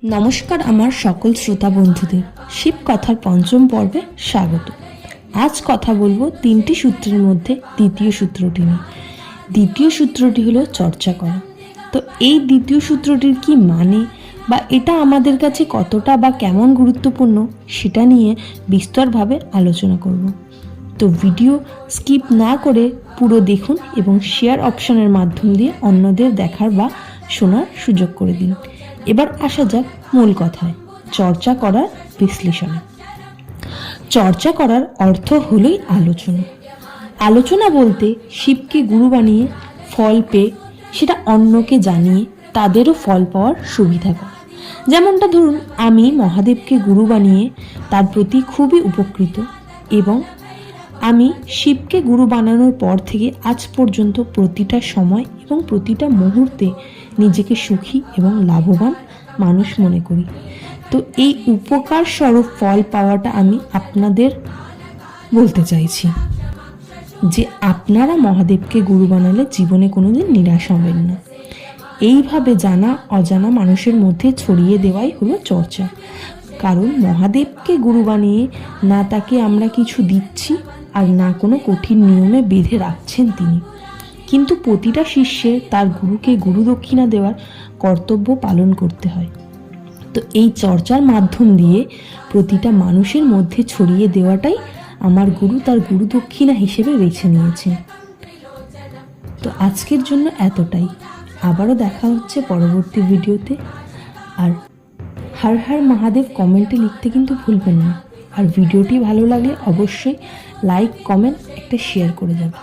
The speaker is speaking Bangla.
নমস্কার আমার সকল শ্রোতা বন্ধুদের, শিব কথার পঞ্চম পর্বে স্বাগত। আজ কথা বলবো তিনটি সূত্রের মধ্যে দ্বিতীয় সূত্রটি নিয়ে। দ্বিতীয় সূত্রটি হলো চর্চা করা। তো এই দ্বিতীয় সূত্রটির কি মানে বা এটা আমাদের কাছে কতটা বা কেমন গুরুত্বপূর্ণ সেটা নিয়ে বিস্তরভাবে আলোচনা করব। তো ভিডিও স্কিপ না করে পুরো দেখুন এবং শেয়ার অপশনের মাধ্যম দিয়ে অন্যদের দেখার বা শোনার সুযোগ করে দিন। এবার আসা যাক মূল কথায়, চর্চা করার বিশ্লেষণে। চর্চা করার অর্থ হলোই আলোচনা। আলোচনা বলতে শিবকে গুরু বানিয়ে ফল পেয়ে সেটা অন্যকে জানিয়ে তাদেরও ফল পাওয়ার সুবিধা করা। যেমনটা ধরুন, আমি মহাদেবকে গুরু বানিয়ে তার প্রতি খুবই উপকৃত এবং আমি শিবকে গুরু বানানোর পর থেকে আজ পর্যন্ত প্রতিটা সময় এবং প্রতিটা মুহূর্তে নিজেকে সুখী এবং লাভবান মানুষ মনে করি। তো এই উপকার স্বরূপ ফল পাওয়াটা আমি আপনাদের বলতে চাইছি যে আপনারা মহাদেবকে গুরু বানালে জীবনে কোনোদিন নিরাশ হবেন না। এইভাবে জানা অজানা মানুষের মধ্যে ছড়িয়ে দেওয়াই হলো চর্চা। কারণ মহাদেবকে গুরু বানিয়ে না তাকে আমরা কিছু দিচ্ছি আর না কোনো কঠিন নিয়মে বেঁধে রাখছেন তিনি, কিন্তু প্রতিটা শিষ্যের তার গুরুকে গুরু দক্ষিণা দেওয়ার কর্তব্য পালন করতে হয়। তো এই চর্চার মাধ্যম দিয়ে প্রতিটা মানুষের মধ্যে ছড়িয়ে দেওয়াটাই আমার গুরু তার গুরু দক্ষিণা হিসেবে বেছে নিয়েছেন। তো আজকের জন্য এতটাই। আবারও দেখা হচ্ছে পরবর্তী ভিডিওতে। আর হর হর মহাদেব কমেন্টে লিখতে কিন্তু ভুলবেন না। আর ভিডিওটি ভালো লাগলে অবশ্যই লাইক, কমেন্ট, একটা শেয়ার করে যাবেন।